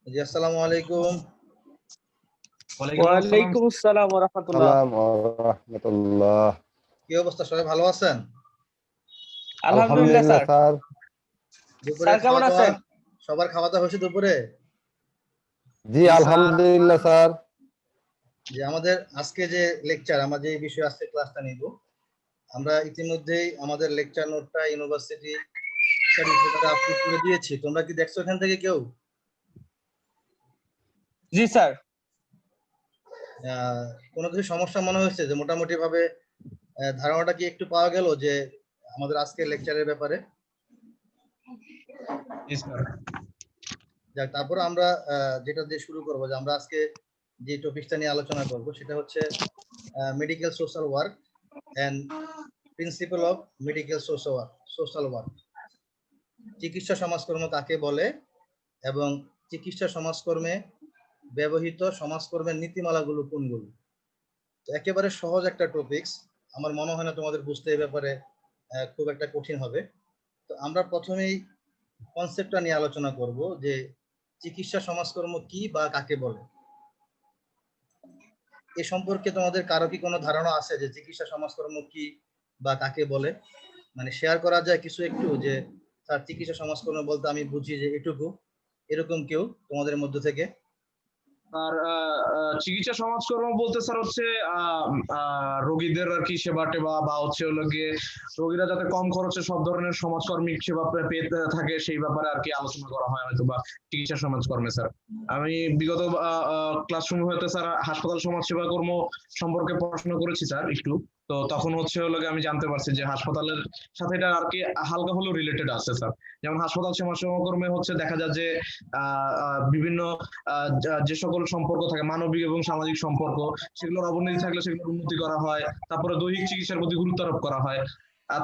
জি আসসালামু আলাইকুম। ওয়ালাইকুম আসসালাম ওয়া রাহমাতুল্লাহ। সালাম রাহমাতুল্লাহ। কি অবস্থা, সবাই ভালো আছেন? আলহামদুলিল্লাহ স্যার। স্যার। দুপুরে স্যার খাওয়া কেমন দাওয়া, আছেন? সবার খাওয়া দাওয়া হয়েছে দুপুরে? জি জি স্যার। আলহামদুলিল্লাহ স্যার। যে আমাদের আজকে যে লেকচার, আমরা যে বিষয়ে আজকে ক্লাসটা নিব, আমরা ইতিমধ্যেই আমাদের লেকচার নোটটা ইউনিভার্সিটি স্টাডি পোর্টালে আপলোড করে দিয়েছি। তোমরা কি দেখছো এখান থেকে কেউ? জি স্যার। কোনো কিছু সমস্যা মনে হয়েছে? যে মোটামুটি ভাবে ধারণাটা কি একটু পাওয়া গেল যে আমাদের আজকের লেকচারের ব্যাপারে? জি স্যার। যাক, তারপর আমরা যেটা দিয়ে শুরু করব, যে আমরা আজকে যে টপিকটা নিয়ে আলোচনা করব সেটা হচ্ছে medical social work and principle of medical social work. চিকিৎসা সমাজকর্ম কাকে বলে এবং চিকিৎসা সমাজকর্মে ব্যবহৃত সমাজকর্মের নীতিমালাগুলো কোনগুলো। তো একেবারে সহজ একটা টপিকস, আমার মনে হয় না তোমাদের বুঝতে এই ব্যাপারে খুব একটা কঠিন হবে। তো আমরা প্রথমেই কনসেপ্টটা নিয়ে আলোচনা করব যে চিকিৎসা সমাজকর্ম কি বা কাকে বলে। এ সম্পর্কে তোমাদের কারো কি কোনো ধারণা আছে যে চিকিৎসা সমাজকর্ম কি বা কাকে বলে? মানে শেয়ার করা যায় কিছু একটু, যে স্যার চিকিৎসা সমাজকর্ম বলতে আমি বুঝি যে এটুকু, এরকম কেউ তোমাদের মধ্য থেকে? আর চিকিৎসা সমাজকর্ম বলতে স্যার হচ্ছে রোগীদের আর কি সেবা টেবা বা হচ্ছে হলো গিয়ে রোগীরা যাতে কম খরচে সব ধরনের সমাজকর্মিক সেবা পেতে থাকে সেই ব্যাপারে আর কি আলোচনা করা হয় হয়তো বা চিকিৎসা সমাজকর্মে স্যার। আমি বিগত ক্লাসরুমে হয়তো স্যার হাসপাতাল সমাজ সেবা কর্ম সম্পর্কে পড়াশোনা করেছি স্যার একটু। তো তখন হচ্ছে হলো গিয়ে আমি জানতে পারছি যে হাসপাতালের সাথে এটা আর কি হালকা হলেও রিলেটেড আছে স্যার। যেমন হাসপাতাল সমাজ সেবা কর্মে হচ্ছে দেখা যায় যে বিভিন্ন যে সকল সম্পর্ক থাকে মানবিক এবং সামাজিক সম্পর্ক, সেগুলোর অবনতি থাকলে সেগুলোর উন্নতি করা হয়। তারপরে দৈহিক চিকিৎসার প্রতি গুরুত্ব আরোপ করা হয়।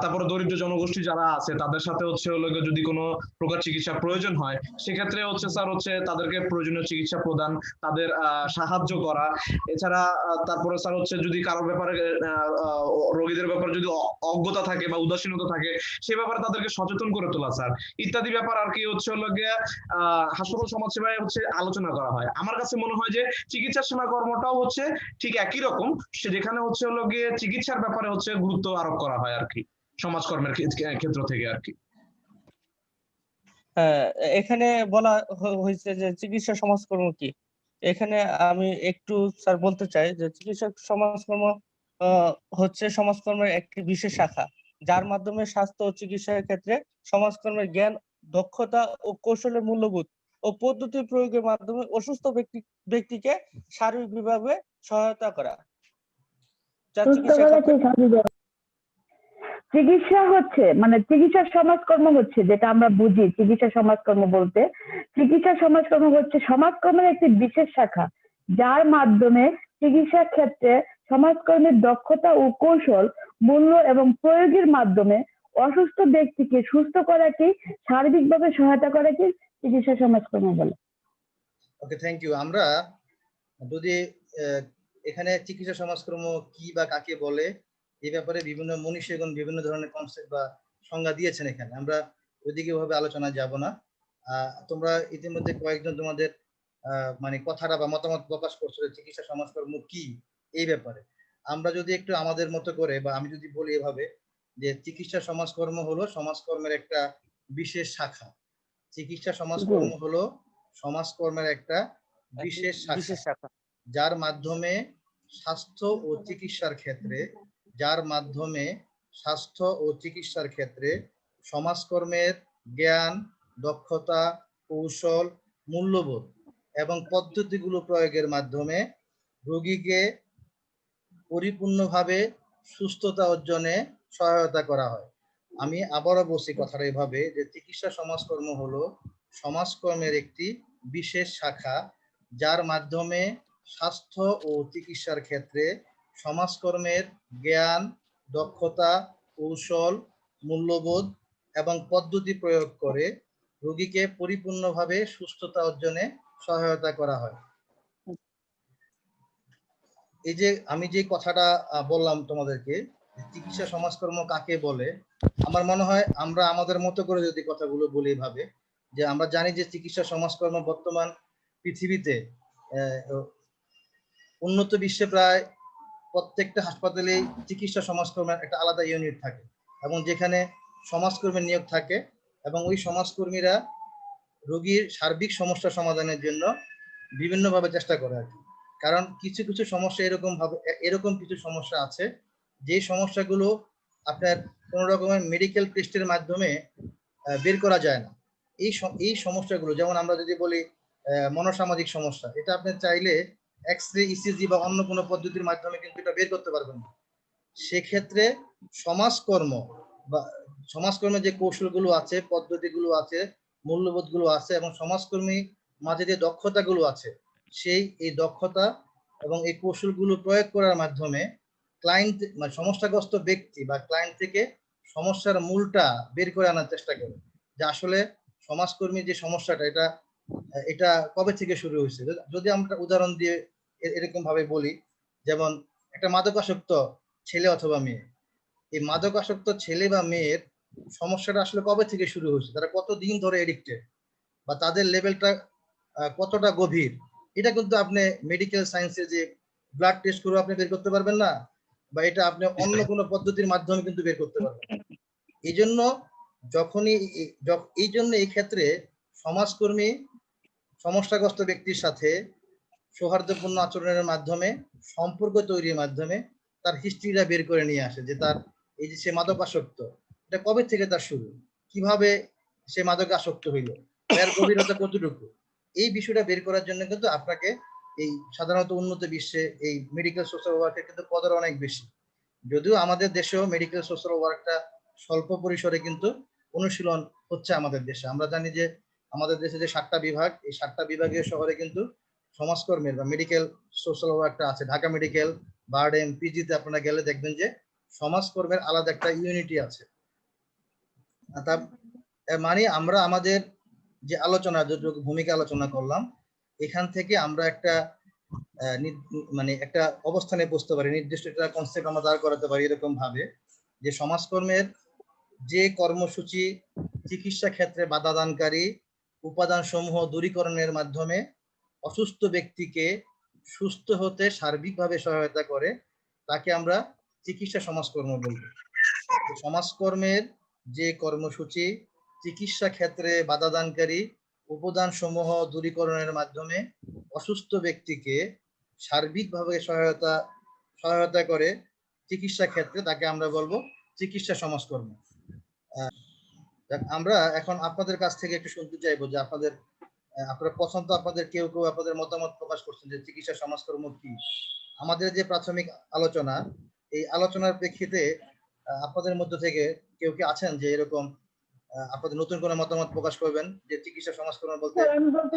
তারপরে দরিদ্র জনগোষ্ঠী যারা আছে তাদের সাথে হচ্ছে হলো যদি কোনো প্রকার চিকিৎসা প্রয়োজন হয় সেক্ষেত্রে হচ্ছে স্যার হচ্ছে তাদেরকে প্রয়োজনীয় চিকিৎসা প্রদান, তাদের সাহায্য করা। এছাড়া তারপরে স্যার হচ্ছে যদি কারোর ব্যাপারে রোগীদের ব্যাপারে যদি অজ্ঞতা থাকে বা উদাসীনতা থাকে সে ব্যাপারে তাদেরকে সচেতন করে তোলা স্যার, ইত্যাদি ব্যাপার আর কি হচ্ছে হলো গিয়ে হাসপাতাল সমাজ সেবায় হচ্ছে আলোচনা করা হয়। আমার কাছে মনে হয় যে চিকিৎসা সেবা কর্মটাও হচ্ছে ঠিক একই রকম, সে যেখানে হচ্ছে হলো গিয়ে চিকিৎসার ব্যাপারে হচ্ছে গুরুত্ব আরোপ করা হয় আর কি সমাজকর্মের ক্ষেত্র থেকে আর কি। এখানে বলা হয়েছে যে চিকিৎসা সমাজকর্ম কি। এখানে আমি একটু স্যার বলতে চাই যে চিকিৎসা সমাজকর্ম হচ্ছে সমাজকর্মের একটি বিশেষ শাখা, যার মাধ্যমে স্বাস্থ্য ও চিকিৎসার ক্ষেত্রে সমাজকর্মের জ্ঞান, দক্ষতা ও কৌশলের মূল্যবোধ ও পদ্ধতি প্রয়োগের মাধ্যমে অসুস্থ ব্যক্তিকে শারীরিকভাবে সহায়তা করা। চিকিৎসা হচ্ছে মানে চিকিৎসা সমাজকর্ম হচ্ছে যেটা আমরা বুঝি চিকিৎসা সমাজকর্ম বলতে, চিকিৎসা সমাজকর্ম হচ্ছে সমাজকর্মের একটি বিশেষ শাখা, যার মাধ্যমে চিকিৎসার ক্ষেত্রে সমাজকর্মের দক্ষতা ও কৌশল, মূল্য এবং প্রয়োগের মাধ্যমে অসুস্থ ব্যক্তিকে সুস্থ করাকে শারীরিকভাবে সহায়তা করাকে চিকিৎসা সমাজকর্ম বলে। ওকে, থ্যাংক ইউ। আমরা যদি এখানে চিকিৎসা সমাজকর্ম কি বা কাকে বলে এই ব্যাপারে বিভিন্ন মনীষীগণ বিভিন্ন ধরনের কনসেপ্ট বা সংজ্ঞা দিয়েছেন, এখানে আমরা ওইদিকে ভাবে আলোচনা যাব না। তোমরা ইতিমধ্যে কয়েকজন তোমাদের মানে কথাটা বা মতামত প্রকাশ করছো যে চিকিৎসা সমাজকর্ম কি এই ব্যাপারে। আমরা যদি একটু আমাদের মতো করে, বা আমি যদি বলি এভাবে, যে চিকিৎসা সমাজকর্ম হলো সমাজকর্মের একটা বিশেষ শাখা। চিকিৎসা সমাজকর্ম হলো সমাজকর্মের একটা বিশেষ শাখা, যার মাধ্যমে স্বাস্থ্য ও চিকিৎসার ক্ষেত্রে সমাজকর্মের জ্ঞান, দক্ষতা, কৌশল, মূল্যবোধ এবং পদ্ধতিগুলো প্রয়োগের মাধ্যমে রোগীকে পরিপূর্ণভাবে সুস্থতা অর্জনে সহায়তা করা হয়। আমি আবারও বলছি কথাটা এভাবে, যে চিকিৎসা সমাজকর্ম হলো সমাজকর্মের একটি বিশেষ শাখা, যার মাধ্যমে স্বাস্থ্য ও চিকিৎসার ক্ষেত্রে সমাজকর্মের জ্ঞান, দক্ষতা, কৌশল, মূল্যবোধ এবং পদ্ধতি প্রয়োগ করে রোগীকে পরিপূর্ণভাবে সুস্থতা অর্জনে সহায়তা করা হয়। এই যে আমি যে কথাটা বললাম তোমাদেরকে, চিকিৎসা সমাজকর্ম কাকে বলে, আমার মনে হয় আমরা আমাদের মতো করে যদি কথাগুলো বলি ভাবে, যে আমরা জানি যে চিকিৎসা সমাজকর্ম বর্তমান পৃথিবীতে উন্নত বিশ্বে প্রায় প্রত্যেকটা হাসপাতালে চিকিৎসা সমাজকর্মের একটা আলাদা ইউনিট থাকে, এবং যেখানে সমাজকর্মীর নিয়োগ থাকে, এবং ওই সমাজকর্মীরা রোগীর সার্বিক সমস্যা সমাধানের জন্য বিভিন্নভাবে চেষ্টা করে আর কি। কারণ কিছু কিছু সমস্যা এরকম কিছু সমস্যা আছে যে সমস্যাগুলো আপনার কোনো রকমের মেডিকেল টেস্টের মাধ্যমে বের করা যায় না। এই সমস্যাগুলো, যেমন আমরা যদি বলি মনোসামাজিক সমস্যা, এটা আপনি চাইলে এক্স-রে, ইসিজি বা অন্য কোনো পদ্ধতির মাধ্যমে কিন্তু এটা বের করতে পারবেন না। সেক্ষেত্রে সমাজকর্মের যে কৌশলগুলো আছে, পদ্ধতিগুলো আছে, মূল্যবোধগুলো আছে, এবং সমাজকর্মী মাঝে যে দক্ষতাগুলো আছে, এই দক্ষতা এবং এই কৌশলগুলো প্রয়োগ করার মাধ্যমে ক্লায়েন্ট মানে সমস্যাগ্রস্ত ব্যক্তি বা ক্লায়েন্ট থেকে সমস্যার মূলটা বের করে আনার চেষ্টা করে, যে আসলে সমাজকর্মীর যে সমস্যাটা এটা কবে থেকে শুরু হয়েছে। যদি আমরা উদাহরণ দিয়ে এরকম ভাবে বলি, যেমন একটা মাদকাসক্ত ছেলে অথবা মেয়ে, এই মাদকাসক্ত ছেলে বা মেয়ের সমস্যাটা আসলে কবে থেকে শুরু হয়েছে, তারা কতদিন ধরে এডিক্টেড, বা তাদের লেভেলটা কতটা গভীর, এটা কিন্তু আপনি মেডিকেল সায়েন্সে যে ব্লাড টেস্ট করে আপনি বের করতে পারবেন না, বা এটা আপনি অন্য কোনো পদ্ধতির মাধ্যমে কিন্তু বের করতে পারবেন। এই জন্য এই ক্ষেত্রে সমাজকর্মী সমস্যাগ্রস্ত ব্যক্তির সাথে সৌহার্দ্যপূর্ণ আচরণের মাধ্যমে, সম্পর্ক তৈরির মাধ্যমে তার হিস্ট্রিটা বের করে নিয়ে আসে, যে তার এই যে সে মাদকাসক্ত, এটা কবে থেকে তার শুরু, কিভাবে সে মাদকে আসক্ত হইল, এর গভীরতা কতটুকু, এই বিষয়টা বের করার জন্য কিন্তু আপনাকে এই সাধারণত উন্নত বিশ্বে এই মেডিকেল সোশ্যাল ওয়ার্কের কিন্তু কদর অনেক বেশি। যদিও আমাদের দেশেও মেডিকেল সোশ্যাল ওয়ার্কটা স্বল্প পরিসরে কিন্তু অনুশীলন হচ্ছে আমাদের দেশে। আমরা জানি যে আমাদের দেশে যে 7টা বিভাগ, এই 7টা বিভাগীয় শহরে কিন্তু সমাজকর্মের বা মেডিকেল সোশ্যাল ওয়ার্কটা আছে। ঢাকা মেডিকেল, বারডেম, পিজিতে আপনারা গেলে দেখবেন যে সমাজকর্মের আলাদা একটা ইউনিটি আছে। তার মানে আমরা আমাদের যে আলোচনা, যতটুকু ভূমিকা আলোচনা করলাম, এখান থেকে আমরা একটা একটা অবস্থানে বসতে পারি, নির্দিষ্ট একটা কনসেপ্ট আমরা দাঁড় করাতে পারি এরকম ভাবে, যে সমাজকর্মের যে কর্মসূচি চিকিৎসা ক্ষেত্রে বাধা দানকারী উপাদান সমূহ দূরীকরণের মাধ্যমে অসুস্থ ব্যক্তিকে সুস্থ হতে সার্বিকভাবে সহায়তা করে, তাকে আমরা চিকিৎসা সমাজকর্ম বলব। সমাজকর্মের যে কর্মসূচি চিকিৎসা ক্ষেত্রে বাধা দানকারী উপাদান সমূহ দূরীকরণের মাধ্যমে অসুস্থ ব্যক্তিকে সার্বিকভাবে সহায়তা করে চিকিৎসা ক্ষেত্রে, তাকে আমরা বলবো চিকিৎসা সমাজকর্ম। আমরা এখন আপনাদের কাছ থেকে একটু শুনতে চাইবো যে আপনারা পছন্দ, আপনাদের কেউ আপনাদের মতামত প্রকাশ করছেন যে চিকিৎসা সমাজকর্ম কি। আমাদের যে প্রাথমিক আলোচনা, এই আলোচনার প্রেক্ষিতে আপনাদের মধ্য থেকে কেউ কি আছেন যে এরকম আপনাদের নতুন কোনো মতামত প্রকাশ করবেন যে চিকিৎসা সমাজকর্ম বলতে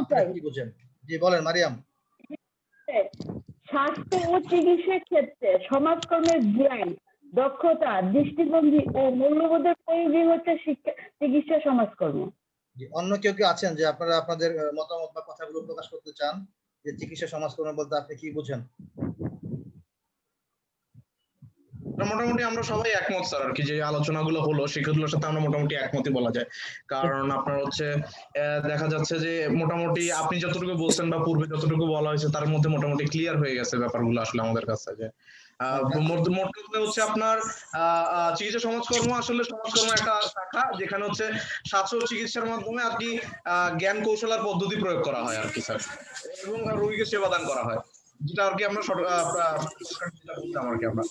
আপনারা কি বুঝেন? জি বলেন মারিয়াম। স্বাস্থ্য ও চিকিৎসার ক্ষেত্রে সমাজকর্মের জ্ঞান, দক্ষতা, দৃষ্টিভঙ্গি ও মূল্যবোধের পরিধি হচ্ছে চিকিৎসা সমাজকর্ম। অন্য কেউ কি আছেন যে আপনারা আপনাদের মতামত বা কথাগুলো প্রকাশ করতে চান যে চিকিৎসা সমাজকর্ম বলতে আপনি কি বুঝেন? মোটামুটি আমরা সবাই একমত স্যার, আর কি যে আলোচনাগুলো হলো সেগুলোর সাথে আমরা মোটামুটি একমতই বলা যায়। কারণ আপনার হচ্ছে দেখা যাচ্ছে যে মোটামুটি আপনি যতটুকু বলছেন বা পূর্বে যতটুকু বলা হয়েছে তার মধ্যে মোটামুটি ক্লিয়ার হয়ে গেছে ব্যাপারগুলো আসলে আমাদের কাছে। যে মোট কথা হচ্ছে আপনার চিকিৎসা সমাজকর্ম আসলে সমাজকর্ম একটা শাখা, যেখানে হচ্ছে স্বাস্থ্য চিকিৎসার মাধ্যমে আর কি জ্ঞান কৌশল আর পদ্ধতি প্রয়োগ করা হয় আর কি স্যার, এবং রোগীকে সেবা দান করা হয়, যেটা আর কি আমরা বলতাম আর কি আমরা।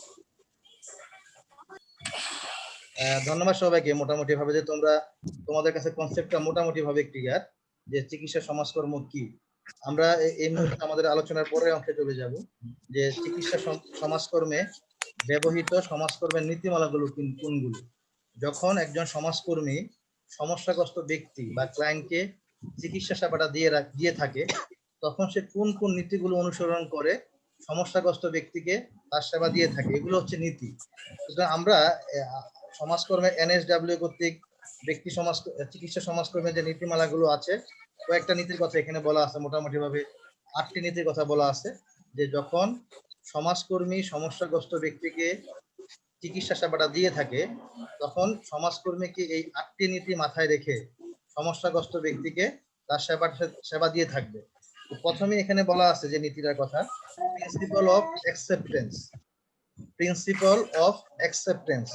ধন্যবাদ সবাইকে। মোটামুটি ভাবে যে তোমাদের কাছে কনসেপ্টটা মোটামুটি ভাবে ক্লিয়ার যে চিকিৎসা সমাজকর্ম কি। আমরা এই মুহূর্তে আমাদের আলোচনার পরের অংশে চলে যাব যে চিকিৎসা সমাজকর্মে ব্যবহৃত সমাজকর্মের নীতিমালাগুলো কোনগুলো। যখন একজন সমাজকর্মী সমস্যাগ্রস্ত ব্যক্তি বা ক্লায়েন্টকে চিকিৎসা সেবাটা দিয়ে থাকে, তখন সে কোন কোন নীতিগুলো অনুসরণ করে সমস্যাগ্রস্ত ব্যক্তিকে তার সেবা দিয়ে থাকে, এগুলো হচ্ছে নীতি। সুতরাং আমরা সমাজকর্মের NSW কর্তৃক চিকিৎসা সমাজকর্মের যে নীতিমালাগুলো আছে, কয়েকটা নীতির কথা এখানে বলা আছে, মোটামুটি ভাবে 8টি নীতির কথা বলা আছে। যে যখন সমাজকর্মী সমস্যাগ্রস্ত ব্যক্তিকে চিকিৎসা সেবাটা দিয়ে থাকে, তখন সমাজকর্মীকে এই 8টি নীতি মাথায় রেখে সমস্যাগ্রস্ত ব্যক্তিকে তার সেবা দিয়ে থাকবে। প্রথমে এখানে বলা আছে যে নীতিটার কথা, principal of acceptance. Principal of acceptance,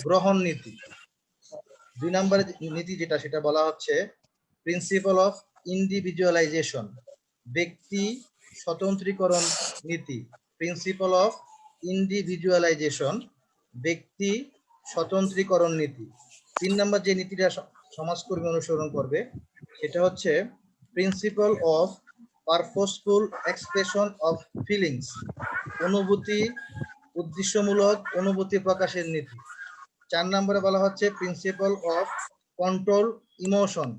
গ্রহণ নীতি। 2 নম্বরের নীতি যেটা, সেটা বলা হচ্ছে প্রিন্সিপাল অফ ইন্ডিভিজুয়ালাইজেশন, ব্যক্তি স্বতন্ত্রীকরণ নীতি। প্রিন্সিপাল অফ ইন্ডিভিজুয়ালাইজেশন, ব্যক্তি স্বতন্ত্রীকরণ নীতি। 3 নম্বর যে নীতিটা সমাজকর্মী অনুসরণ করবে সেটা হচ্ছে principle of purposeful expression of feelings, অনুভূতি, উদ্দেশ্যমূলক অনুভূতি প্রকাশের নীতি। 4 নম্বরে বলা হচ্ছে principle of control emotion,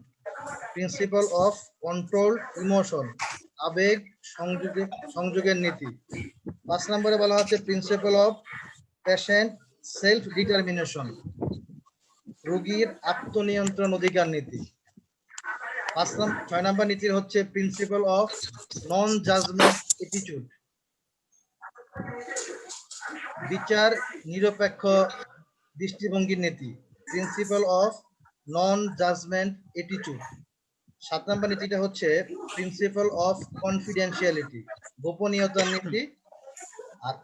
principle of control emotion, আবেগ সংযোগের নীতি। 5 নম্বরে বলা হচ্ছে principle of patient self determination, রোগীর আত্মনিয়ন্ত্রণ অধিকার নীতি। 6 নম্বর নীতি হচ্ছে principle of non judgement attitude, বিচার নিরপেক্ষ দৃষ্টিভঙ্গির নীতি। Principle of non judgement attitude. 7 নম্বর নীতিটা হচ্ছে প্রিন্সিপাল অফ কনফিডেন্সিয়ালিটি, গোপনীয়তার নীতি। আর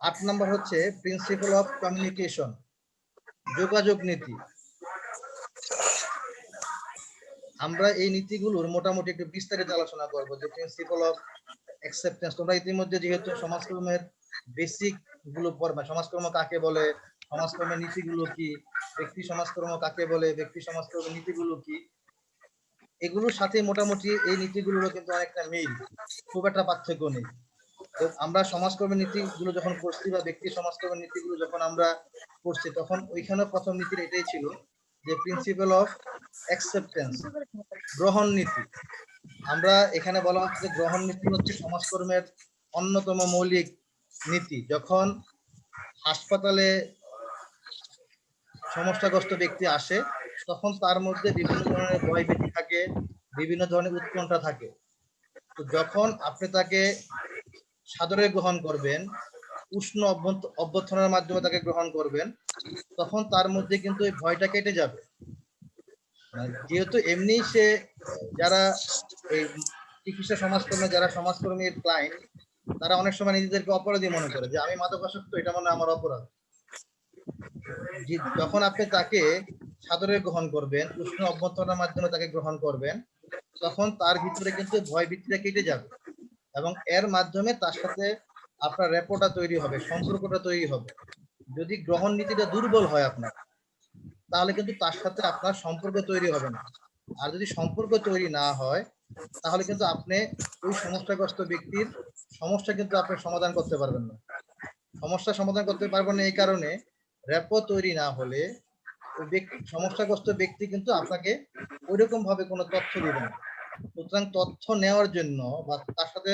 8 নম্বর হচ্ছে প্রিন্সিপাল অফ কমিউনিকেশন, যোগাযোগ নীতি। আমরা এই নীতিগুলোর মোটামুটি একটু বিস্তারিত আলোচনা করব। যে প্রিন্সিপাল অফ অ্যাকসেপ্টেন্স, তোমরা ইতিমধ্যে যেহেতু সমাজকর্মের বেসিক গুলো পড়বা, সমাজকর্ম কাকে বলে, সমাজকর্মের নীতিগুলো কি, ব্যক্তি সমাজকর্ম কাকে বলে, ব্যক্তি সমাজকর্মের নীতিগুলো কি, এগুলোর সাথে মোটামুটি এই নীতিগুলোরও কিন্তু অনেকটা মিল, খুব একটা পার্থক্য নেই। তো আমরা সমাজকর্মের নীতিগুলো যখন পড়ছি বা ব্যক্তি সমাজকর্মের নীতিগুলো যখন আমরা পড়ছি, তখন ওইখানে প্রথম নীতির এটাই ছিল যে প্রিন্সিপাল অফ অ্যাকসেপ্টেন্স, গ্রহণ নীতি। আমরা এখানে বলা হচ্ছে যে গ্রহণ নীতি হচ্ছে সমাজকর্মের অন্যতম মৌলিক নীতি। যখন হাসপাতালে সমস্যাগ্রস্ত ব্যক্তি আসে, তখন তার মধ্যে বিভিন্ন ধরনের ভয় ভীতি থাকে, বিভিন্ন ধরনের উৎকণ্ঠা থাকে। তো যখন আপনি তাকে সাদরে গ্রহণ করবেন, উষ্ণ অভ্যর্থনার মাধ্যমে তাকে গ্রহণ করবেন, তখন তার মধ্যে কিন্তু এই ভয়টা কেটে যাবে। যেহেতু এমনি সে, যারা এই চিকিৎসা সমাজকর্মে, যারা সমাজকর্মীর ক্লায়েন্ট, তারা অনেক সময় নিজেদেরকে অপরাধী মনে করে যে আমি মাদকাসক্ত, এটা মনে হয় আমার অপরাধ। যখন আপনি তাকে সাদরে গ্রহণ করবেন, উষ্ণ অভ্যর্থনার মাধ্যমে তাকে গ্রহণ করবেন, তখন তার ভিতরে কিন্তু ভয় ভীতিটা কেটে যাবে এবং এর মাধ্যমে তার সাথে আপনার রেপোটা তৈরি হবে, সম্পর্কটা তৈরি হবে। যদি গ্রহণ নীতিটা দুর্বল হয় আপনার, তাহলে কিন্তু তার সাথে আপনার সম্পর্ক তৈরি হবে না। আর যদি সম্পর্ক তৈরি না হয়, তাহলে কিন্তু আপনি ওই সমস্যাগ্রস্ত ব্যক্তির সমস্যা কিন্তু আপনি সমাধান করতে পারবেন না। সমস্যা সমাধান করতে পারবেন না এই কারণে, রেপো তৈরি না হলে ওই সমস্যাগ্রস্ত ব্যক্তি কিন্তু আপনাকে ওইরকম ভাবে কোনো তথ্য দিবে না। সুতরাং তথ্য নেওয়ার জন্য বা তার সাথে,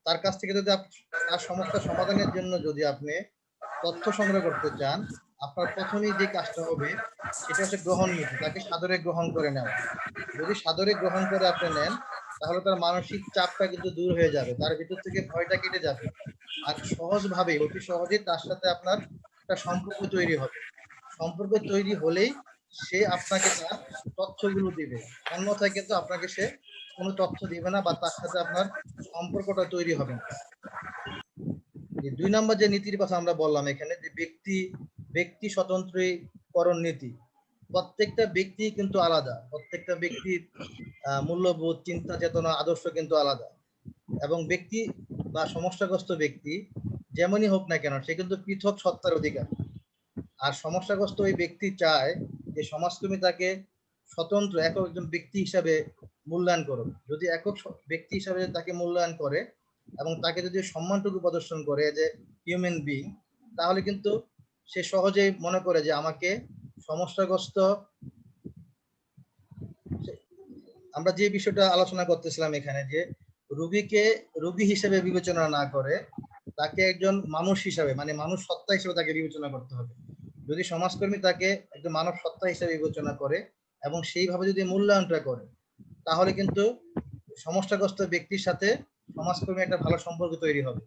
তার কাছ থেকে যদি তার সমস্যা সমাধানের জন্য যদি আপনি তথ্য সংগ্রহ করতে চান, আপনার প্রথমেই যে কাজটা হবে সেটা হচ্ছে গ্রহণ নীতি, তাকে সাদরে গ্রহণ করে নেওয়া। যদি সাদরে গ্রহণ করে আপনি নেন, তাহলে তার মানসিক চাপটা কিন্তু দূর হয়ে যাবে, তার ভিতর থেকে ভয়টা কেটে যাবে। আর সহজভাবে, অতি সহজেই তার সাথে আপনার একটা সম্পর্ক তৈরি হবে। সম্পর্ক তৈরি হলেই সে আপনাকে তার তথ্যগুলো দিবে, অন্যথায় কিন্তু আপনাকে সে কোনো তথ্য দিবে না বা তার সাথে আপনার সম্পর্কটা তৈরি হবে না। 2 নম্বর যে নীতির কথা আমরা বললাম এখানে, যে ব্যক্তি স্বতন্ত্রীকরণ নীতি। প্রত্যেকটা ব্যক্তি কিন্তু আলাদা, প্রত্যেকটা ব্যক্তির মূল্যবোধ, চিন্তা চেতনা, আদর্শ কিন্তু আলাদা। এবং ব্যক্তি বা সমস্যাগ্রস্ত ব্যক্তি যেমনই হোক না কেন, সে কিন্তু পৃথক সত্তার অধিকার। আর সমস্যাগ্রস্ত ওই ব্যক্তি চায় যে সমাজকর্মী তাকে স্বতন্ত্র একক একজন ব্যক্তি হিসাবে মূল্যায়ন করুন। যদি একক ব্যক্তি হিসাবে তাকে মূল্যায়ন করে এবং তাকে যদি সম্মানটুকু প্রদর্শন করে যে হিউম্যান বিং, তাহলে কিন্তু সে সহজেই মনে করে যে আমাকে সমস্যাগ্রস্ত, আমরা যে বিষয়টা আলোচনা করতেছিলাম এখানে, যে রোগীকে রোগী হিসেবে বিবেচনা না করে তাকে একজন মানুষ হিসাবে, মানে মানুষ সত্তা হিসেবে তাকে বিবেচনা করতে হবে। যদি সমাজকর্মী তাকে একজন মানব সত্তা হিসেবে বিবেচনা করে এবং সেইভাবে যদি মূল্যায়নটা করে, তাহলে কিন্তু সমস্যাগ্রস্ত ব্যক্তির সাথে সমাজকর্মী একটা ভালো সম্পর্ক তৈরি হবে।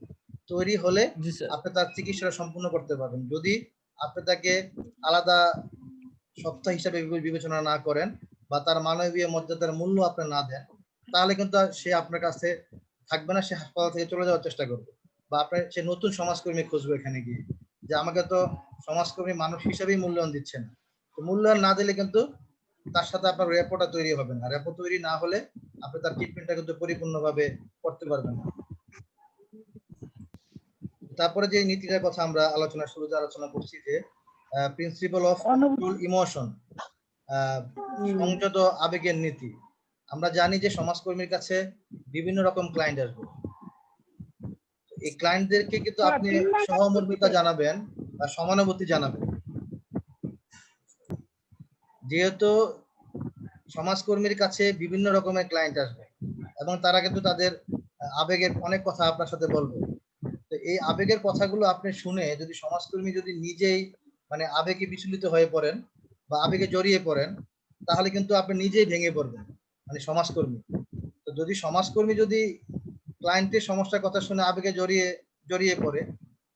তৈরি হলে জি স্যার। আপনি তার চিকিৎসা সম্পূর্ণ করতে পারবেন। যদি আপনি তাকে আলাদা সত্তা হিসাবে বিবেচনা না করেন বা তার মানবীয় মর্যাদার মূল্য আপনি না দেন, তাহলে কিন্তু আর সে আপনার কাছে থাকবে না, সে হাসপাতাল থেকে চলে যাওয়ার চেষ্টা করবে, বা আপনার সে নতুন সমাজকর্মী খুঁজবে এখানে গিয়ে, যে আমাকে তো সমাজকর্মী মানুষ হিসেবেই মূল্যায়ন দিচ্ছে না। তো মূল্যায়ন না দিলে কিন্তু তার সাথে আপনার রেপোটা তৈরি হবে না, রেপো তৈরি না হলে আপনি তার ট্রিটমেন্টটা কিন্তু পরিপূর্ণভাবে করতে পারবেন না। তারপরে যে নীতিটার কথা আমরা শুরুতে আলোচনা করছি, যে প্রিন্সিপাল অফ কন্ট্রোল ইমোশন, সংযত আবেগের নীতি। আমরা জানি যে সমাজকর্মীর কাছে বিভিন্ন রকম ক্লায়েন্ট আসবে। এই ক্লায়েন্টদেরকে কিন্তু আপনি সহমর্মিতা জানাবেন বা সমানুভূতি জানাবেন। যেহেতু সমাজকর্মীর কাছে বিভিন্ন রকমের ক্লায়েন্ট আসবে এবং তারা কিন্তু তাদের আবেগের অনেক কথা আপনার সাথে বলবে। তো এই আবেগের কথাগুলো আপনি শুনে যদি সমাজকর্মী যদি নিজেই মানে আবেগে বিচলিত হয়ে পড়েন বা আবেগে জড়িয়ে পড়েন, তাহলে কিন্তু আপনি নিজেই ভেঙে পড়বেন, মানে সমাজকর্মী। তো যদি সমাজকর্মী যদি ক্লায়েন্টের সমস্যার কথা শুনে আবেগে জড়িয়ে পড়ে,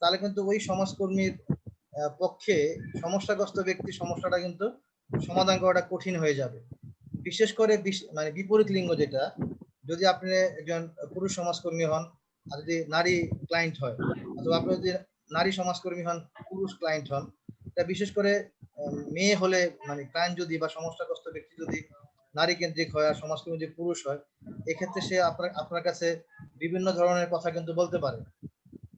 তাহলে কিন্তু ওই সমাজকর্মীর পক্ষে সমস্যাগ্রস্ত ব্যক্তির সমস্যাটা কিন্তু সমাধান করাটা কঠিন হয়ে যাবে। বিশেষ করে মানে বিপরীত লিঙ্গ যেটা, যদি আপনি একজন পুরুষ সমাজকর্মী হন আর যদি নারী ক্লায়েন্ট হয়, অথবা আপনি যদি নারী সমাজকর্মী হন পুরুষ ক্লায়েন্ট হন, এটা বিশেষ করে মেয়ে হলে মানে ক্লায়েন্ট যদি বা সমস্যাগ্রস্ত ব্যক্তি যদি নারী কেন্দ্রিক হয় আর সমাজকর্মী যদি পুরুষ হয়, এক্ষেত্রে সে আপনার কাছে বিভিন্ন ধরনের কথা কিন্তু বলতে পারে।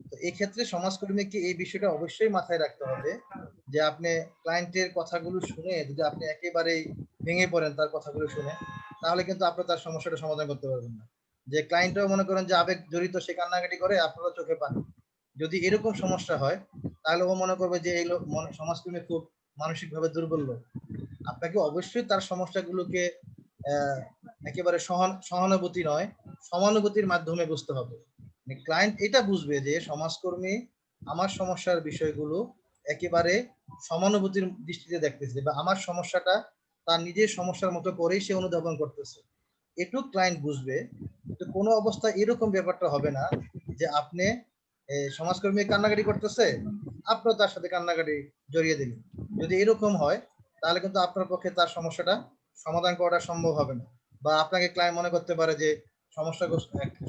তো এই ক্ষেত্রে সমাজকর্মীকে এই বিষয়টা অবশ্যই মাথায় রাখতে হবে, যে আপনি ক্লায়েন্টের কথাগুলো শুনে যদি আপনি একেবারেই ভেঙে পড়েন তার কথাগুলো শুনে, তাহলে কিন্তু আপনি তার সমস্যাটা সমাধান করতে পারবেন না। যে ক্লায়েন্টও মনে করেন যে আবেগ জড়িত, সে কান্নাকাটি করে, আপনারা চোখে পান, যদি এরকম সমস্যা হয় তাহলে ও মনে করবে যে এই লোক সমাজকর্মী খুব মানসিকভাবে দুর্বল লোক। আপনাকে অবশ্যই তার সমস্যাগুলোকে একেবারে সহানুভূতি নয়, সমানুভূতির মাধ্যমে বুঝতে হবে। ক্লায়েন্ট এটা বুঝবে যে সমাজকর্মী আমার সমস্যার বিষয়গুলো একেবারে সমানুভূতির দৃষ্টিতে দেখতেছে, বা আমার সমস্যাটা তার নিজের সমস্যার মতো করেই সে অনুধাবন করতেছে, এটুক ক্লায়েন্ট বুঝবে। তো কোনো অবস্থায় এরকম ব্যাপারটা হবে না যে আপনি সমাজকর্মী কান্নাকাটি করতেছে, আপনিও তার সাথে কান্নাকাটি জড়িয়ে দিলেন। যদি এরকম হয় তাহলে কিন্তু আপনার পক্ষে তার সমস্যাটা সমাধান করাটা সম্ভব হবে না, বা আপনাকে ক্লায়েন্ট মনে করতে পারে যে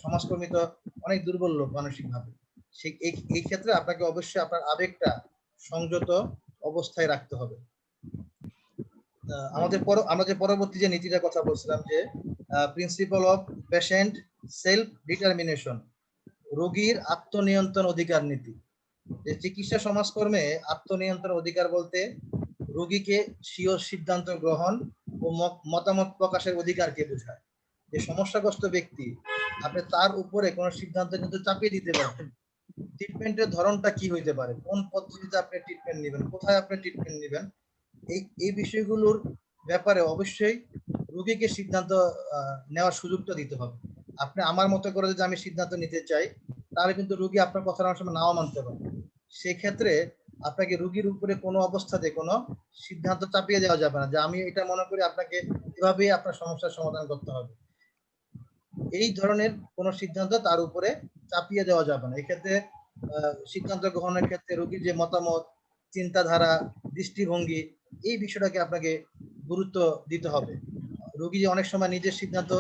সমাজকর্মী তো অনেক দুর্বল লোক মানসিকভাবে। এই ক্ষেত্রে আপনাকে অবশ্যই আপনার আবেগটা সংযত অবস্থায় রাখতে হবে। আমরা যে পরবর্তী যে নীতিটার কথা বলছিলাম, যে principal of patient self determination, রোগীর আত্মনিয়ন্ত্রণ অধিকার নীতি। যে চিকিৎসা সমাজকর্মে আত্মনিয়ন্ত্রণ অধিকার বলতে রোগীকে স্বীয় সিদ্ধান্ত গ্রহণ ও মতামত প্রকাশের অধিকারকে বোঝায়। যে সমস্যাগ্রস্ত ব্যক্তি, আপনি তার উপরে কোনো সিদ্ধান্ত কিন্তু চাপিয়ে দিতে পারবেন। ট্রিটমেন্টের ধরনটা কি হইতে পারে, কোন পদ্ধতিতে আপনি ট্রিটমেন্ট নেবেন, কোথায় আপনি ট্রিটমেন্ট নেবেন, এই বিষয়গুলোর ব্যাপারে অবশ্যই রোগীকে সিদ্ধান্ত নেওয়ার সুযোগটা দিতে হবে। আপনি আমার মতো করে যদি আমি সিদ্ধান্ত নিতে চাই, তাহলে কিন্তু রোগী আপনার কথা অনেক সময় নাও মানতে পারে। সেক্ষেত্রে আপনাকে রোগীর উপরে কোনো অবস্থাতে কোনো সিদ্ধান্ত চাপিয়ে দেওয়া যাবে না, যে আমি এটা মনে করি আপনাকে এভাবেই আপনার সমস্যার সমাধান করতে হবে, এই ধরনের কোন সিদ্ধান্ত তার উপরে চাপিয়ে দেওয়া যাবে না। এক্ষেত্রে সিদ্ধান্ত গ্রহণের ক্ষেত্রে রোগীর যে মতামত, চিন্তাধারা, দৃষ্টিভঙ্গি, এই বিষয়টাকে আপনাকে গুরুত্ব দিতে হবে। রোগী যে অনেক সময় নিজের সিদ্ধান্ত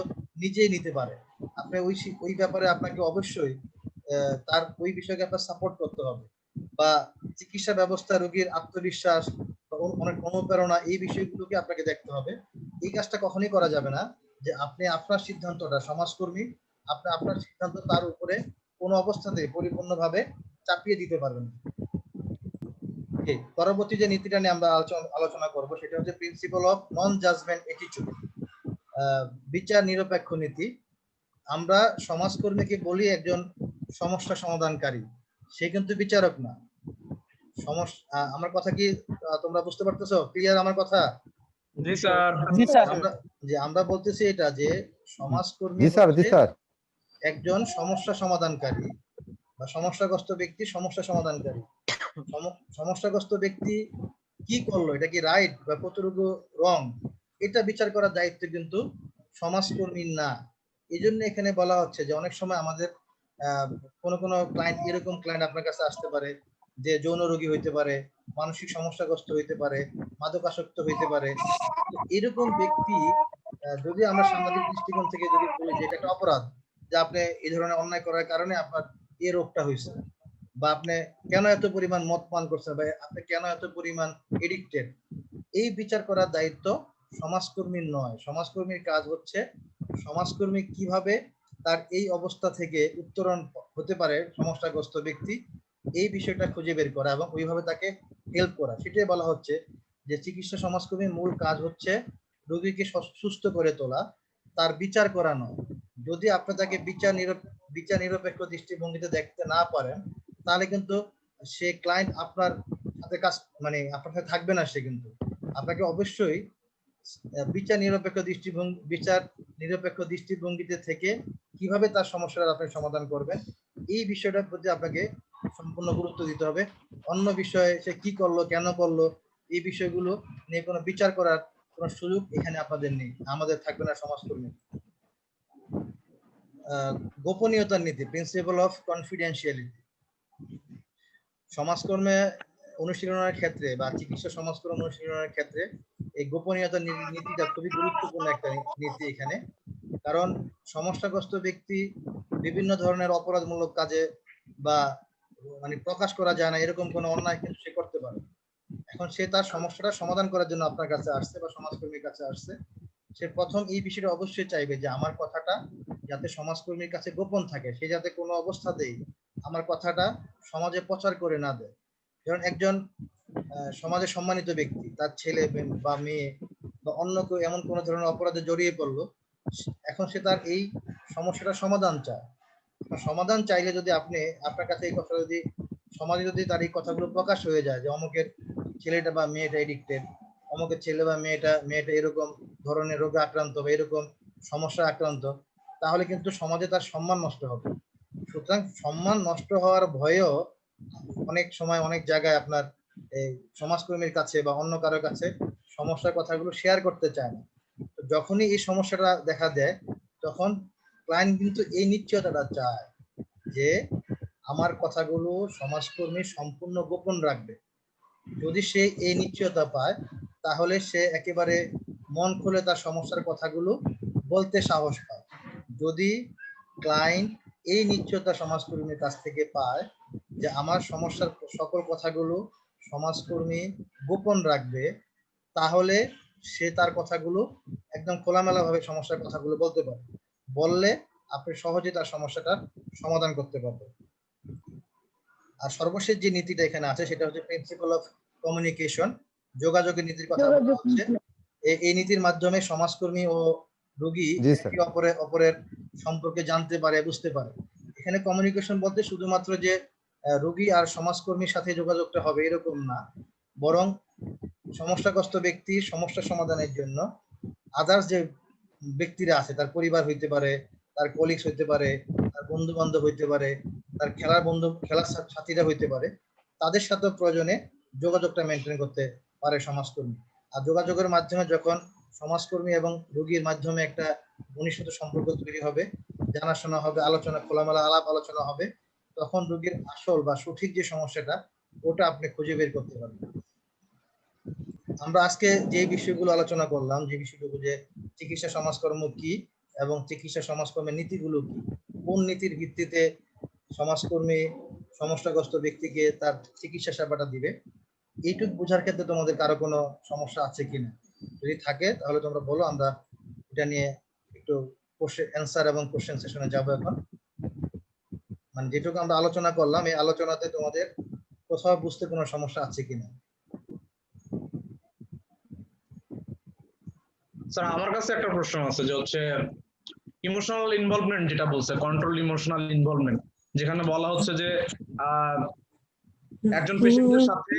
নিজেই নিতে পারে, আপনি ওই ব্যাপারে আপনাকে অবশ্যই তার ওই বিষয়কে আপনার সাপোর্ট করতে হবে। বা চিকিৎসা ব্যবস্থা, রোগীর আত্মবিশ্বাস, অনেক অনুপ্রেরণা, এই বিষয়গুলোকে আপনাকে দেখতে হবে। এই কাজটা কখনোই করা যাবে না যে আপনি আপনার সিদ্ধান্তটা, সমাজকর্মী আপনি আপনার সিদ্ধান্ত তার উপরে কোনো অবস্থাতে পরিপূর্ণভাবে চাপিয়ে দিতে পারবেন। পরবর্তী যে নীতিটা নিয়ে আমরা আলোচনা করব সেটা হচ্ছে principle of non judgement attitude, বিচার নিরপেক্ষ নীতি। আমরা সমাজকর্মীকে বলি একজন সমস্যা সমাধানকারী, সে কিন্তু বিচারক না। আমার কথা কি তোমরা বুঝতে পারতেছো? ক্লিয়ার আমার কথা? জি স্যার। জি স্যার। আমরা বলতেছি এটা, যে সমাজকর্মী জি স্যার, জি স্যার। একজন সমস্যা সমাধানকারী বা সমস্যাগ্রস্ত ব্যক্তি সমস্যা সমাধানকারী। সমস্যাগ্রস্ত ব্যক্তি কি করলো, এটা কি রাইট বা কতটুকু রং, এটা বিচার করার দায়িত্ব কিন্তু সমাজকর্মীর না। এই জন্য এখানে বলা হচ্ছে যে অনেক সময় আমাদের কোনো ক্লায়েন্ট, এরকম ক্লায়েন্ট আপনার কাছে আসতে পারে যে যৌন রোগী হইতে পারে, মানসিক সমস্যাগ্রস্ত হইতে পারে, মাদকাসক্ত হইতে পারে। এরকম ব্যক্তি যদি আমরা সামাজিক দৃষ্টিকোণ থেকে যদি বলি যে এটা একটা অপরাধ, যে আপনি এই ধরনের অন্যায় করার কারণে আপনার এই রোগটা হয়েছে, বা আপনি কেন এত পরিমাণ মদ পান করছেন, বা আপনি কেন এত পরিমাণ এডিক্টেড, এই বিচার করার দায়িত্ব সমাজকর্মীর নয়। সমাজকর্মীর কাজ হচ্ছে সমাজকর্মী কিভাবে তার এই অবস্থা থেকে উত্তরণ হতে পারে সমস্যাগ্রস্ত ব্যক্তি, এই বিষয়টা খুঁজে বের করা এবং ওইভাবে তাকে হেল্প করা। সেটাই বলা হচ্ছে যে চিকিৎসা সমাজকর্মীর মূল কাজ হচ্ছে রোগীকে সুস্থ করে তোলা, তার বিচার করা নয়। যদি আপনি তাকে বিচার নিরপেক্ষ দৃষ্টিভঙ্গিতে দেখতে না পারেন, তাহলে কিন্তু সে ক্লায়েন্ট আপনার সাথে কাজ মানে আপনার সাথে থাকবে না। সে কিন্তু আপনাকে অবশ্যই বিচার নিরপেক্ষ দৃষ্টিভঙ্গিতে থেকে কিভাবে তার সমস্যাটা আপনি সমাধান করবেন, এই বিষয়টার প্রতি আপনাকে সম্পূর্ণ গুরুত্ব দিতে হবে। অন্য বিষয়ে সে কি করলো, কেন করলো, এই বিষয়গুলো নিয়ে কোনো বিচার করার কোনো সুযোগ এখানে আপনাদের নেই, আমাদের থাকবে না সমাজকর্মী। গোপনীয়তার নীতি, প্রিন্সিপাল অফ কনফিডেন্সিয়ালিটি, সমাজকর্মে অনুশীলনের ক্ষেত্রে বা চিকিৎসা সমাজকর্ম অনুশীলনের ক্ষেত্রে এই গোপনীয়তার নীতিটা খুবই গুরুত্বপূর্ণ একটা নীতি এখানে। কারণ সমস্যাগ্রস্ত ব্যক্তি বিভিন্ন ধরনের অপরাধমূলক কাজে বা মানে প্রকাশ করা যায় না এরকম কোনো অন্যায় কিন্তু সে করতে পারে। এখন সে তার সমস্যাটা সমাধান করার জন্য আপনার কাছে আসছে বা সমাজকর্মীর কাছে আসছে, সে প্রথম এই বিষয়টা অবশ্যই চাইবে যে আমার কথাটা যাতে সমাজকর্মীর কাছে গোপন থাকে, সে যাতে কোনো অবস্থাতেই আমার কথাটা সমাজে প্রচার করে না দেয়। যেমন একজন সমাজে সম্মানিত ব্যক্তি, তার ছেলে বা মেয়ে বা অন্য কেউ এমন কোনো ধরনের অপরাধে জড়িয়ে পড়লো, এখন সে তার এই সমস্যাটা সমাধান চায়। সমাধান চাইলে যদি আপনি আপনার কাছে এই কথা যদি সমাজে যদি তার এই কথাগুলো প্রকাশ হয়ে যায় যে অমুকের ছেলেটা বা মেয়েটা এডিক্টেড, অমুকের ছেলে বা মেয়েটা এরকম ধরনের রোগে আক্রান্ত বা এরকম সমস্যা আক্রান্ত, তাহলে কিন্তু সমাজে তার সম্মান নষ্ট হবে। সুতরাং সম্মান নষ্ট হওয়ার ভয়েও অনেক সময় অনেক জায়গায় আপনার এই সমাজকর্মীর কাছে বা অন্য কারোর কাছে সমস্যার কথাগুলো শেয়ার করতে চায় না। তো যখনই এই সমস্যাটা দেখা দেয়, তখন ক্লায়েন্ট কিন্তু এই নিশ্চয়তাটা চায় যে আমার কথাগুলো সমাজকর্মী সম্পূর্ণ গোপন রাখবে। যদি সে এই নিশ্চয়তা পায়, তাহলে সে একেবারে মন খুলে তার সমস্যার কথাগুলো বলতে সাহস পায়। যদি ক্লায়েন্ট এই নিশ্চয়তা সমাজকর্মীর কাছ থেকে পায় যে আমার সমস্যার সকল কথাগুলো সমাজকর্মী গোপন রাখবে, তাহলে সে তার কথাগুলো একদম খোলামেলা ভাবে সমস্যার কথাগুলো বলতে পারে। বললে আপনি সহজে তার সমস্যাটার সমাধান করতে পারবেন। আর সর্বশেষ যে নীতিটা এখানে আছে সেটা হচ্ছে প্রিন্সিপাল অফ কমিউনিকেশন, যোগাযোগের নীতির কথা বলা হচ্ছে। এই নীতির মাধ্যমে সমাজকর্মী ও রোগী একে অপরের সম্পর্কে জানতে পারে, বুঝতে পারে। এখানে কমিউনিকেশন বলতে শুধুমাত্র যে রোগী আর সমাজকর্মীর সাথে যোগাযোগটা হবে এরকম না, বরং সমস্যাগ্রস্ত ব্যক্তির সমস্যা সমাধানের জন্য আদার্স যে ব্যক্তিরা আছে, তার পরিবার হইতে পারে, তার কলিগস হইতে পারে, তার বন্ধু বান্ধব হইতে পারে, তার খেলার সাথীরা হইতে পারে, তাদের সাথে প্রয়োজনে যোগাযোগটা মেনটেন করতে পারে সমাজকর্মী। আর যোগাযোগের মাধ্যমে যখন সমাজকর্মী এবং রোগীর মাধ্যমে একটা ঘনিষ্ঠ সম্পর্ক তৈরি হবে, জানাশোনা হবে, আলোচনা, খোলামেলা আলাপ আলোচনা হবে, তখন রোগীর আসল বা সঠিক যে সমস্যাটা ওটা আপনি খুঁজে বের করতে পারবেন। আমরা আজকে যে বিষয়গুলো আলোচনা করলাম, যে বিষয়গুলো যে চিকিৎসা সমাজকর্ম কি এবং চিকিৎসা সমাজকর্মের নীতিগুলো কি, কোন নীতির ভিত্তিতে সমাজকর্মী সমস্যাগ্রস্ত ব্যক্তিকে তার চিকিৎসা সেবাটা দিবে, এইটুকু বোঝার ক্ষেত্রে তোমাদের কারো কোনো সমস্যা আছে কিনা? যদি থাকে তাহলে তোমরা বলো, আমরা এটা নিয়ে একটু অ্যান্সার এবং কোশ্চেন সেশনে যাবো এখন। মানে যেটুকু আমরা আলোচনা করলাম, এই আলোচনাতে তোমাদের কোথাও বুঝতে কোনো সমস্যা আছে কিনা? স্যার আমার কাছে একটা প্রশ্ন আছে যে হচ্ছে ইমোশনাল ইনভলভমেন্ট, যেটা বলছে কন্ট্রোল ইমোশনাল ইনভলভমেন্ট, যেখানে বলা হচ্ছে যে একজন পেশেন্টের সাথে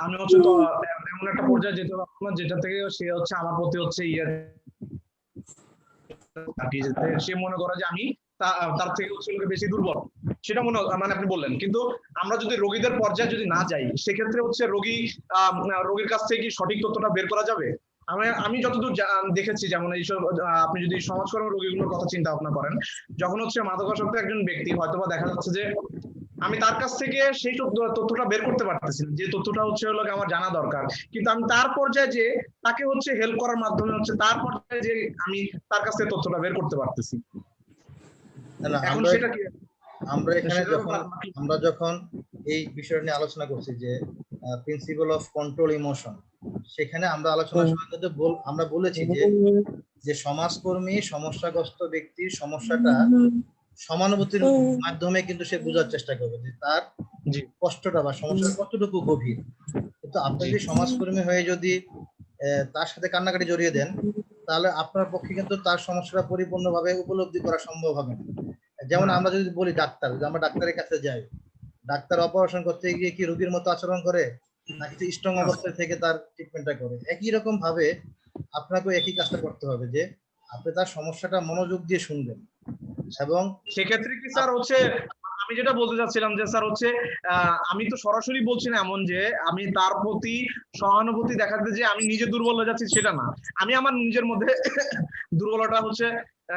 আমি হচ্ছে তো এমন একটা পর্যায়ে যেতে পারবো না যেটা থেকে সে হচ্ছে আমার প্রতি হচ্ছে সে মনে করে যে আমি তার থেকে হচ্ছে বেশি দুর্বল, সেটা মানে আপনি বললেন। কিন্তু আমরা যদি রোগীদের পর্যায়ে যদি না যাই, সেক্ষেত্রে হচ্ছে রোগীর কাছ থেকে কি সঠিক তথ্যটা বের করা যাবে? আমি যতদূর দেখেছি, যেমন এইসব আপনি যদি সমাজকর্ম রোগীগুলোর কথা চিন্তা ভাবনা করেন, যখন হচ্ছে মাদকাসক্ত একজন ব্যক্তি হয়তোবা দেখা যাচ্ছে যে আমি তার কাছ থেকে সেই তথ্যটা বের করতে পারতেছি না, যে তথ্যটা হচ্ছে হলো গিয়ে আমার জানা দরকার, কিন্তু আমি তার পর্যায়ে যে তাকে হচ্ছে হেল্প করার মাধ্যমে হচ্ছে তার পর্যায়ে যে আমি তার কাছ থেকে তথ্যটা বের করতে পারতেছি। না, এখন আমরা সেটা কি? আমরা এখানে সেটা আমরা যখন এই বিষয় নিয়ে আলোচনা করছি যে প্রিন্সিপাল অফ কন্ট্রোল ইমোশন, সেখানে আমরা আলোচনার সময় কিন্তু আমরা বলেছি যে সমাজকর্মী সমস্যাগ্রস্ত ব্যক্তির সমস্যাটা সমানুভূতির মাধ্যমে কিন্তু সে বোঝার চেষ্টা করবে যে তার জি কষ্টটা বা সমস্যাটা কতটুকু গভীর। কিন্তু আপনি যদি সমাজকর্মী হয়ে যদি তার সাথে কান্নাকাটি জড়িয়ে দেন, তাহলে আপনার পক্ষে কিন্তু তার সমস্যাটা পরিপূর্ণভাবে উপলব্ধি করা সম্ভব হবে না। যেমন আমরা যদি বলি ডাক্তার, যদি আমরা ডাক্তারের কাছে যাই, ডাক্তার অপারেশন করতে গিয়ে কি রোগীর মতো আচরণ করে নাকি স্ট্রং অবস্থায় থেকে তার ট্রিটমেন্টটা করে? একই রকম ভাবে আপনাকেও একই কাজটা করতে হবে যে আপনি তার সমস্যাটা মনোযোগ দিয়ে শুনবেন। এবং সেক্ষেত্রে কি স্যার হচ্ছে, আমি যেটা বলতে চাচ্ছিলাম যে স্যার হচ্ছে আমি তো সরাসরি বলছি না এমন যে আমি তার প্রতি সহানুভূতি দেখাতে যে আমি নিজে দুর্বল হয়ে যাচ্ছি সেটা না, আমি আমার নিজের মধ্যে দুর্বলতা হচ্ছে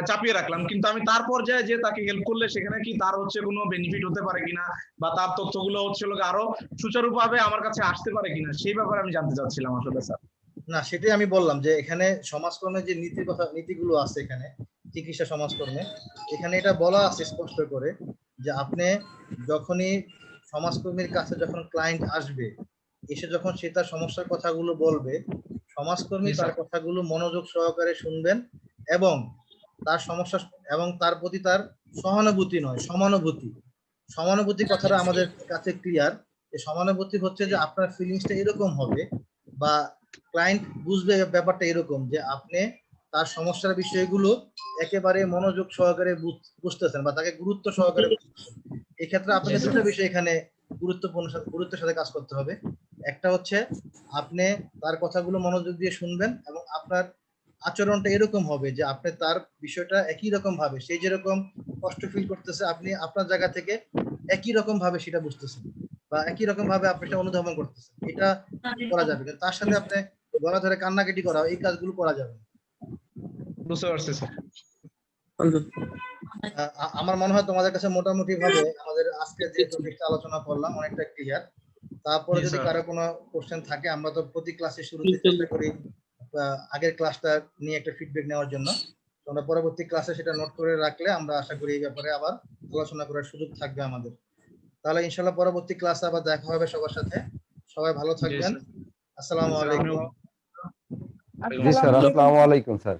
চাপিয়ে রাখলাম, কিন্তু আমি তার পর্যায়ে যে তাকে হেল্প করলে সেখানে কি তার হচ্ছে কোনো বেনিফিট হতে পারে কিনা, বা তার তথ্যগুলো হচ্ছে আরো সুচারুভাবে আমার কাছে আসতে পারে কিনা, সেই ব্যাপারে আমি জানতে চাচ্ছিলাম আসলে স্যার। না, সেটাই আমি বললাম যে এখানে সমাজকর্মের যে নীতিগুলো আছে এখানে চিকিৎসা সমাজকর্মে, এখানে এটা বলা আছে স্পষ্ট করে যে আপনি যখনই সমাজকর্মীর কাছে যখন ক্লায়েন্ট আসবে, এসে যখন সে তার সমস্যার কথাগুলো বলবে, সমাজকর্মী তার কথাগুলো মনোযোগ সহকারে শুনবেন এবং তার সমস্যা এবং তার প্রতি তার সহানুভূতি নয় সমানুভূতি। সমানুভূতি কথাটা আমাদের কাছে ক্লিয়ার, যে সমানুভূতি হচ্ছে যে আপনার ফিলিংসটা এরকম হবে বা ক্লায়েন্ট বুঝবে ব্যাপারটা এরকম যে আপনি তার সমস্যার বিষয়গুলো একেবারে মনোযোগ সহকারে বুঝতেছেন বা তাকে গুরুত্ব সহকারে বুঝতেছেন। এক্ষেত্রে আপনাকে দুটো বিষয় এখানে গুরুত্বের সাথে কাজ করতে হবে। একটা হচ্ছে আপনি তার কথাগুলো মনোযোগ দিয়ে শুনবেন এবং আপনার আচরণটা এরকম হবে যে আপনি তার বিষয়টা একই রকম ভাবে, সে যেরকম কষ্ট ফিল করতেছে আপনি আপনার জায়গা থেকে একই রকম ভাবে সেটা বুঝতেছেন বা একই রকম ভাবে আপনি এটা অনুধাবন করতেছেন। এটা করা যাবে, কিন্তু তার সাথে আপনি গলা ধরে কান্নাকাটি করা, এই কাজগুলো করা যাবে না। বুঝতে পারছি স্যার। আমার মনে হয় তোমাদের কাছে মোটামুটি ভাবে আমাদের আজকে যে টপিকটা আলোচনা করলাম অনেকটা ক্লিয়ার। তারপরে যদি কারো কোনো কোশ্চেন থাকে, আমরা তো প্রতি ক্লাসে শুরুতে চেষ্টা করি আগের ক্লাসটা নিয়ে একটা ফিডব্যাক নেওয়ার জন্য, তোমরা পরবর্তী ক্লাসে সেটা নোট করে রাখলে আমরা আশা করি এই ব্যাপারে আবার আলোচনা করার সুযোগ থাকবে আমাদের। তাহলে ইনশাআল্লাহ পরবর্তী ক্লাসে আবার দেখা হবে সবার সাথে। সবাই ভালো থাকবেন। আসসালামু আলাইকুম। জি স্যার, আসসালামু আলাইকুম স্যার।